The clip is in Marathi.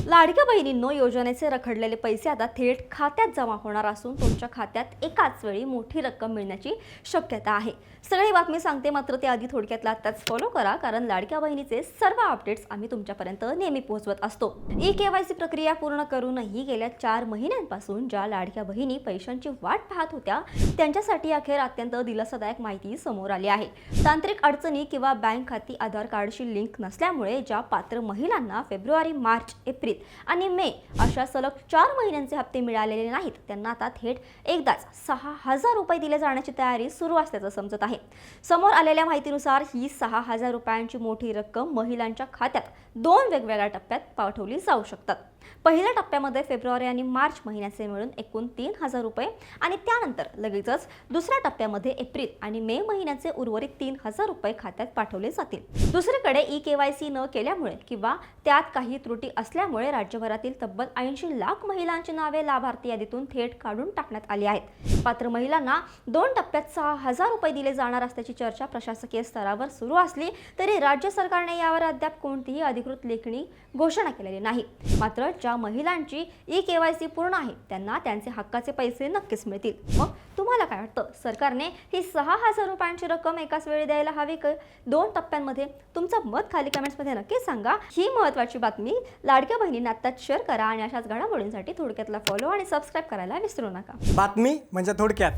लाडक्या बहिणींनो, योजनेचे रखडलेले पैसे आता थेट खात्यात जमा होणार असून तुमच्या खात्यात एकाच वेळी मोठी रक्कम मिळण्याची शक्यता आहे. सगळी बातमी सांगते, मात्र त्याआधी थोडक्यातला आत्ताच फॉलो करा, कारण लाडक्या बहिणीचे सर्व अपडेट्स आम्ही तुमच्यापर्यंत नेहमी पोहोचवत असतो. ई-केवायसी प्रक्रिया पूर्ण करूनही गेल्या 4 महिन्यांपासून ज्या लाडक्या बहिणी पैशांची वाट पाहत होत्या त्यांच्यासाठी अखेर अत्यंत दिलासादायक माहिती समोर आली आहे. तांत्रिक अडचणी किंवा बँक खाती आधार कार्डशी लिंक नसल्यामुळे ज्या पात्र महिलांना फेब्रुवारी, मार्च, एप्रिल आणि मे अशा सलग 4 महिन्यांचे हप्ते मिळालेले नाहीत, त्यांना आता थेट एकदाच 6,000 रुपये दिले जाण्याची तयारी सुरू असल्याचं समजत आहे. समोर आलेल्या माहितीनुसार ही 6,000 रुपयांची मोठी रक्कम महिलांच्या खात्यात 2 वेगवेगळ्या टप्प्यात पाठवली जाऊ शकतात. पहिल्या टप्प्यामध्ये फेब्रुवारी आणि मार्च महिन्याचे मिळून एकूण 3,000 रुपये आणि त्यानंतर लगेचच दुसऱ्या टप्प्यामध्ये एप्रिल आणि मे महिन्याचे उर्वरित 3,000 रुपये खात्यात पाठवले जातील. दुसरीकडे ई-केवायसी न केल्यामुळे किंवा त्यात काही त्रुटी असल्यामुळे राज्यभरातील तब्बल 80 लाख महिलांची नावे लाभार्थी यादीतून थेट काढून टाकण्यात आली आहेत. पात्र महिलांना 2 टप्प्यात 6,000 रुपये दिले जाणार असल्याची चर्चा प्रशासकीय स्तरावर सुरू असली तरी राज्य सरकारने यावर अद्याप कोणतीही अधिकृत लेखणी घोषणा केलेली नाही. मात्र ज्या महिलांची ई-केवायसी पूर्ण आहे त्यांना त्यांचे हक्काचे पैसे नक्कीच मिळतील. मग तुम्हाला काय वाटतं, सरकारने ही 6,000 रुपयांची रक्कम एकाच वेळी द्यायला हवी का 2 टप्प्यांमध्ये? तुमचं मत खाली कमेंट्समध्ये नक्की सांगा. ही महत्त्वाची बातमी लाडक्या बहिणींना आत्ताच शेअर करा आणि अशाच घडामोडींसाठी थोडक्यातला फॉलो आणि सबस्क्राईब करायला विसरू नका. बातमी म्हणजे थोडक्यात.